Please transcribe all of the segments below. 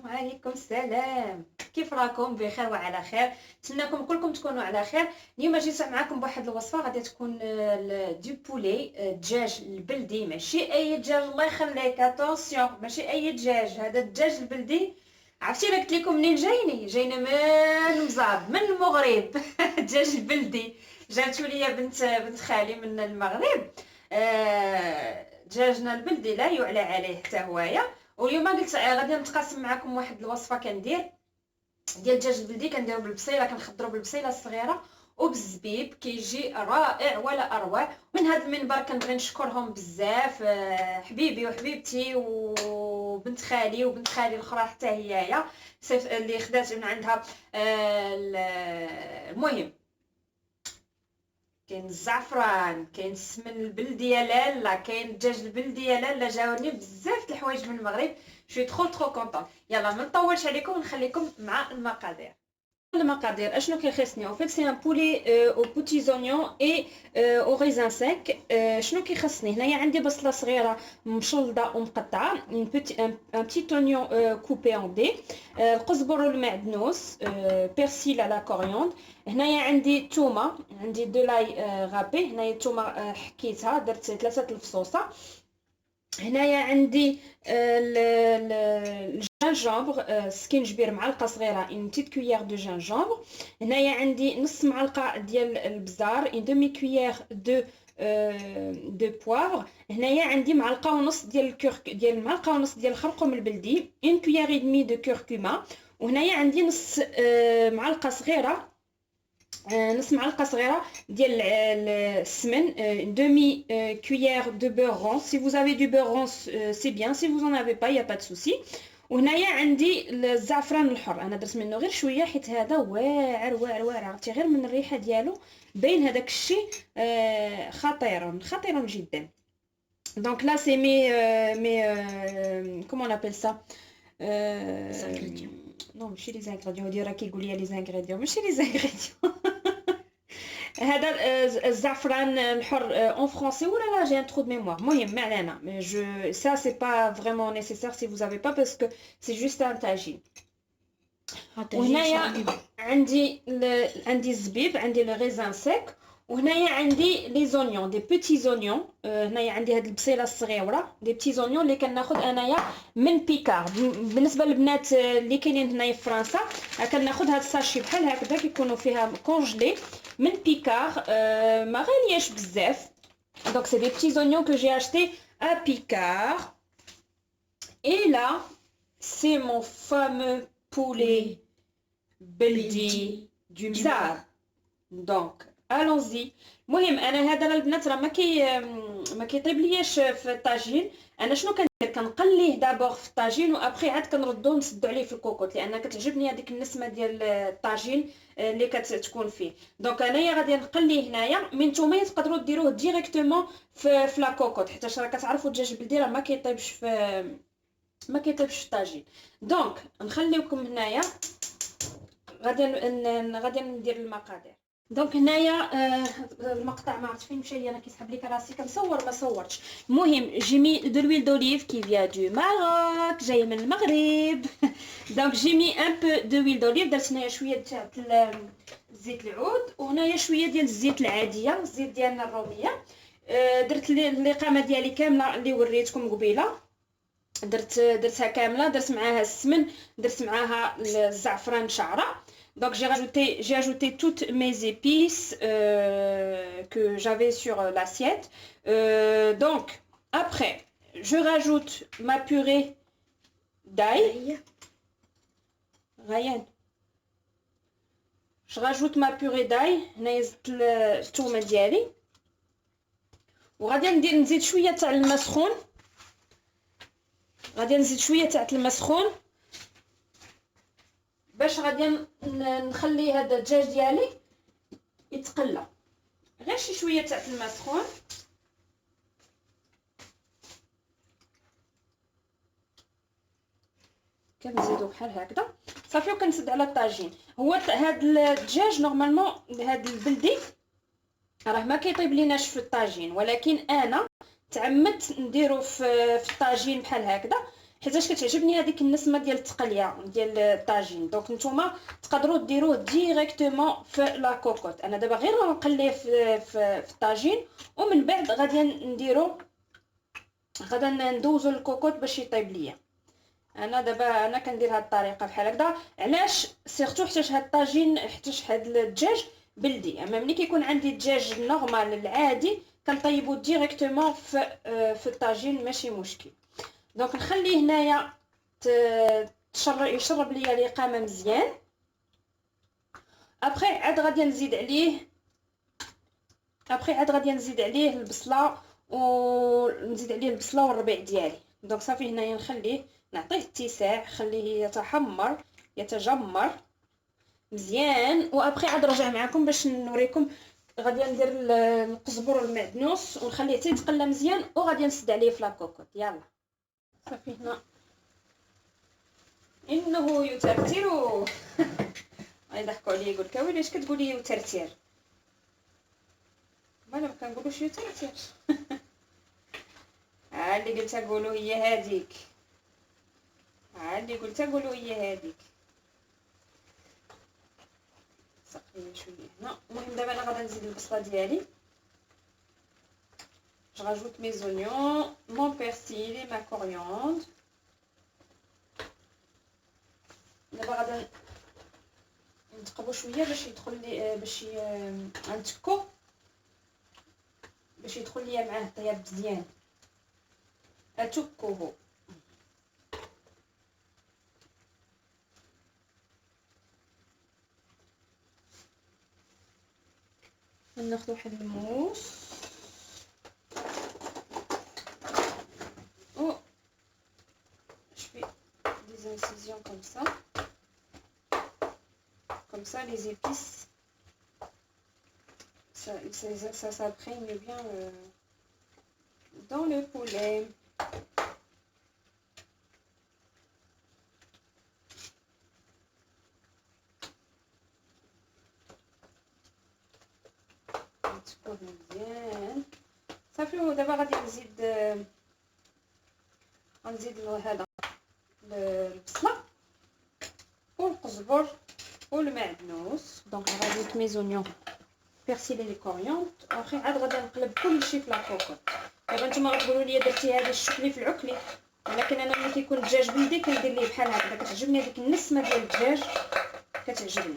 وعليكم السلام. كيف راكم؟ بخير وعلى خير. نتمنىكم كلكم تكونوا على خير. اليوم جيت معكم بواحد الوصفه غادي تكون دو بولي، الدجاج البلدي، ماشي اي دجاج، الله يخليك اتونسيون، ماشي اي دجاج، هذا الدجاج البلدي. عرفتي انا قلت لكم منين جايني من المزاب، من المغرب. الدجاج البلدي جاتو ليا بنت خالي من المغرب. دجاجنا البلدي لا يعلى عليه حتى هوايا. واليوم قلت غادي نتقاسم معكم واحد الوصفه كندير ديال الدجاج البلدي، كنديرو بالبصيله، كنخضرو بالبصيله الصغيره وبالزبيب، كيجي رائع ولا اروع. من هذا المنبر كنبغي نشكرهم بزاف، حبيبي وحبيبتي وبنت خالي وبنت خالي الاخرى حتى هي اللي خدات من عندها. المهم كاين الزعفران، كاين السمن البلدي يا لالا، كاين الدجاج البلدي يا لالا، جاوني بزاف د الحوايج من المغرب. شوي ترو كونطون. يلا ما نطولش عليكم ونخليكم مع المقادير. المقادير اشنو كيخصني؟ او فيت سي ان بولي او بوتي زونيون اي او ريزان سيك. شنو كيخصني هنايا؟ عندي بصله صغيره مشلضه ومقطعه، ان بتي اونيون كوبي ان دي، القزبر والمعدنوس، بيرسيل على كوريوند. هنايا عندي تومه، عندي دو لاي غابي، هنايا التومه حكيتها درت 3 الفصوصه. هنايا عندي الجينجامبر، سكينجبير معلقه صغيره، اون بتيت كويير دو جينجامبر. هنايا عندي نص معلقه ديال البزار، اون دومي كويير دو بوافر. هنايا عندي معلقه ونص ديال معلقه ونص ديال الخرقوم البلدي، اون كويير اي دمي دو كوركوما. وهنايا عندي نص معلقه صغيره، نص معلقه صغيره ديال السمن، demi cuillère de beurre rond. Si vous avez du beurre rond c'est bien, si vous en avez pas il y a pas de souci. وهنايا عندي الزعفران الحر، انا درت منه غير شويه حيت هذا واعر واعر واعر، عرفتي غير من الريحه ديالو باين هذاك الشيء خطير جدا. دونك لا سي مي كومون نابيل سا نو ماشي لي زانغريديون، ديرا كيقول لي لي زانغريديون ماشي لي زانغريديون. هذا الزعفران الحر اون فرونسي ولا لا جي ان ترو دو ميموار، المهم ما علينا. جو سا سي با فريمون نيسيسير سي vous avez pas parce que c'est juste un tagine. وهنايا عندي الزبيب، عندي لو ريزان سيك. وهنايا عندي لي زونيون، دي بيتي زونيون. هنايا عندي هاد البصيله الصغيره، دي بيتي زونيون اللي كناخذ انايا من بيكار. بالنسبه للبنات اللي كاينين هنايا في فرنسا كناخذ هاد الساشي بحال هكذا، كيكونوا فيها كونجلي من بيكار، ما غالياش بزاف. دونك سي دي بيتي زونيون que j'ai acheté à Picard. Et là c'est mon fameux poulet بلدي du مزار. دونك الونزي. المهم انا هذا البنات راه ما كيطيب لياش في الطاجين. انا شنو كندير؟ كنقليه دابور في الطاجين وابخي عاد كنردو نسدو عليه في الكوكوط، لان كتعجبني هذيك النسمه ديال الطاجين اللي كتكون فيه. دونك انايا غادي نقليه هنايا. من نتوما تقدروا ديروه ديريكتومون في لا كوكوط، حيت راه كتعرفوا الدجاج البلدي راه ما كيطيبش في الطاجين. دونك نخليوكم هنايا، غادي ندير المقادير. دونك هنايا المقطع ما عرفت فين مشى، انا كيسحب لي راسي كنصور ما صورتش. المهم جيمي دو لويل دوليف كي فيا دو ماروك، جاي من المغرب. دونك جيمي ان بو دو لويل دوليف، درت هنايا شويه تاع زيت العود، وهنايا شويه ديال الزيت العاديه، الزيت ديالنا الروميه. درت الاقامه ديالي كامله اللي وريتكم قبيله، درتها كامله. درت معاها السمن، درت معاها الزعفران شعره. Donc j'ai ajouté toutes mes épices que j'avais sur l'assiette. Donc après je rajoute ma purée d'ail. Ryan. Je rajoute ma purée d'ail. هنايا زدت الثومه ديالي، وغادي نزيد شويه تاع الماء سخون. غادي نزيد شويه تاع الماء سخون باش غادي نخلي هذا الدجاج ديالي يتقلى. غير شي شويه تاع الماء سخون. كنزيدو بحال هكذا صافي، وكنسد على الطاجين. هو هذا الدجاج نورمالمون هذا البلدي راه ما كيطيب ليناش في الطاجين، ولكن انا تعمدت نديرو في الطاجين بحال هكذا، حيتاش كتعجبني هذيك النسمه ديال التقليه ديال الطاجين. دونك نتوما تقدروا ديروه ديريكتومون في لا كوكوط. انا دابا غير نقليه في الطاجين، ومن بعد غادي نديرو غادا ندوزو الكوكوط باش يطيب ليا. انا دابا كندير هاد الطريقه بحال هكذا. علاش؟ سيرتو حيتاش هاد الطاجين، حيتاش هاد الدجاج بلدي. اما ملي كيكون عندي الدجاج نورمال العادي كنطيبو ديريكتومون في الطاجين، ماشي مشكل. دونك نخليه هنايا يشرب ليا الإقامة مزيان. ابخي عاد غادي نزيد عليه البصله، ونزيد عليه البصله والربيع ديالي. دونك صافي هنايا نخليه نعطيه اتساع، خليه يتجمر مزيان. وابخي عاد نرجع معكم باش نوريكم. غادي ندير القزبر والمعدنوس ونخليه حتى يتقلى مزيان، وغادي نسد عليه في لاكوكوط. يلا صافي هنا انه يترتر. يضحكوا عليا يقول لك ويلي اش كتقولي يترتر؟ ما كنقولوش يترتر. اللي قلت قولوا هي هذيك، اللي قلت قولوا هي هذيك. سقيه شويه هنا. المهم دابا انا غادي نزيد البصله ديالي. Je rajoute mes oignons, mon persil et ma coriandre. دابا غادي نتقبو شويه باش يدخل لي، باش نتكو باش يدخل ليا معاه الطياب مزيان. اتكوه. ناخذ واحد الموس و je fais des incisions comme ça les épices ça s'imprègne bien dans le poulet. تكون مزيان صافي. ودابا غادي نزيد هذا البصله والقزبر والمعدنوس. دونك غادي مي زونيون بيرسيل لي كوريوند. واخي عاد غادي نقلب كلشي في لاكوكوط. دابا نتوما غتقولوا لي درتي هذا الشكل في العكلي، ولكن انا ملي كيكون الدجاج بلدي كندير ليه بحال هكا. كتعجبني هذيك النسمه ديال الدجاج، كتعجبني.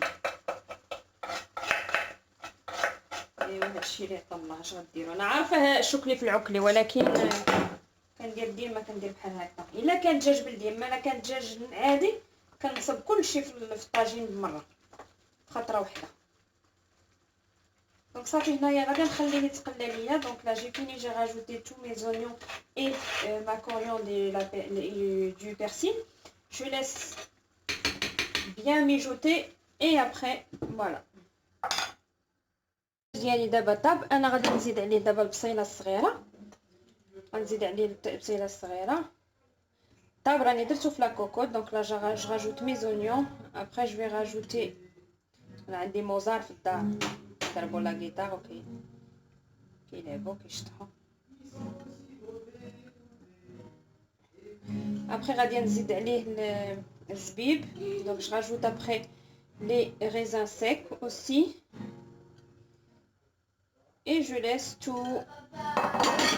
ايوا هادشي اللي عطا الله. اش غديروا؟ انا عارفه الشكل في العكلي، ولكن كندير ديما بحال هكا. الا كان دجاج بلدي، اما الا كان دجاج عادي كنصب كلشي في الطاجين بمره خطره وحده. دونك صافي هنايا غادي نخليه يتقلى ليا. دونك لا جي فيني، جي راجوتي تو مي زونيون اي ما كوريوند et du persil. Je laisse bien mijoter et après voilà. ديالي دابا طاب. انا غادي نزيد عليه دابا البصيله الصغيره. غنزيد عليه البصيله الصغيره. طاب راني درتو في لاكوكوط. دونك لا جو راجوت مي زونيون. après je vais rajouter. انا عندي موزار في الدار ضربوا لا غيتار اوكي كيلعبوا كيشطحوا. ابخي غادي نزيد عليه الزبيب. دونك جو راجوت ابخي لي raisins secs aussi et je laisse tout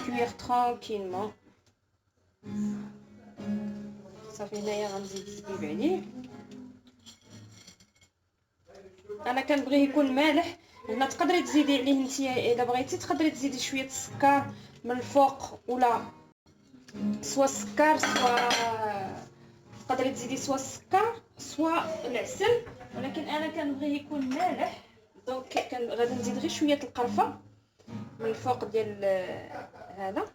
cuire tranquillement. صافي هنايا غنزيد الزبيب عليه. انا كنبغيه يكون مالح. هنا تقدري تزيدي عليه نتيا الا بغيتي، تقدري تزيدي شويه السكر من الفوق، ولا سوا السكر سوا تقدري تزيدي سوا السكر سوا العسل، ولكن انا كنبغيه يكون مالح. دونك غادي نزيد غير شويه القرفه من الفوق ديال هذا.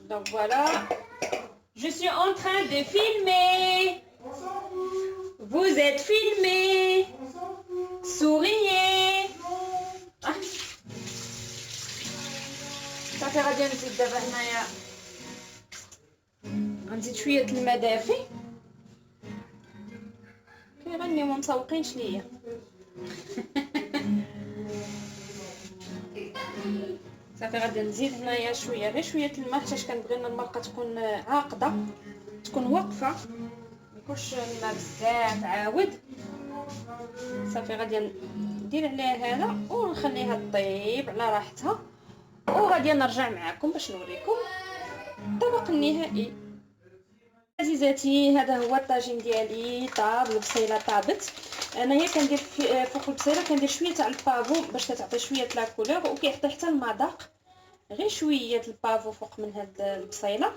دونك فوالا je suis en train de filmer. Vous êtes filmé. Souriez. صافي غادي نزيد دابا هنايا غنزيد شويه الماء دافي. كيغنيو ما مسوقينش ليا. صافي غادي نزيد هنايا شويه، غير شويه الماء حيت كنبغي المرقه تكون عاقده، تكون واقفه، ما يكونش الماء بزاف عاود. صافي غادي ندير عليها هذا ونخليها طيب على راحتها، وغادي نرجع معكم باش نوريكم الطبق النهائي. عزيزاتي هذا هو الطاجين ديالي طاب، البصيله طابت. انايا كندير فوق البصيله كندير شويه تاع البافو باش تعطي شويه لا كولور، وكيعطي حتى المذاق. غير شويه البافو فوق من هاد البصيله.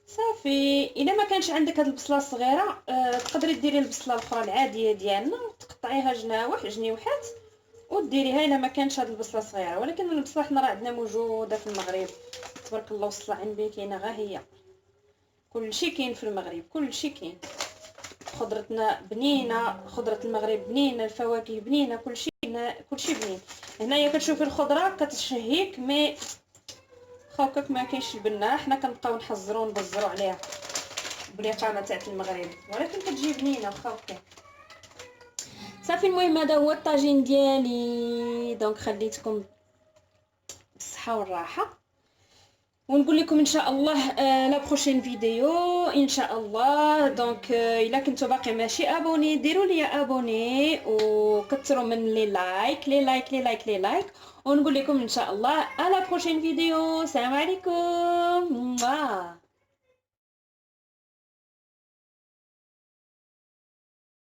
صافي الا ما كانش عندك هاد البصله الصغيره تقدري ديري البصله الاخرى العاديه ديالنا وتقطعيها جنيوحات وديريها الا ما كانش هاد البصله صغيره. ولكن البصله حنا راه عندنا موجوده في المغرب تبارك الله، وصله عندي كاينه غير هي. كلشي كاين في المغرب، كلشي كاين، خضرتنا بنينه، خضره المغرب بنينه، الفواكه بنينه، كلشي بنين. هنايا كتشوفي الخضره كتشهيك، مي خاوكك ما كاينش البنه، حنا كنبقاو نحزروا ونبزروا عليها بالاقامه تاع المغرب، ولكن كتجي بنينه وخاوكه. صافي المهم هذا هو الطاجين ديالي، دونك خليتكم بالصحه والراحه، ونقول لكم ان شاء الله لا بروشين فيديو ان شاء الله. دونك الا كنتو باقي ماشي ابوني ديروا لي ابوني وكثروا من لي لايك لي لايك لي لايك لي لايك، ونقول لكم ان شاء الله لا بروشين فيديو. السلام عليكم.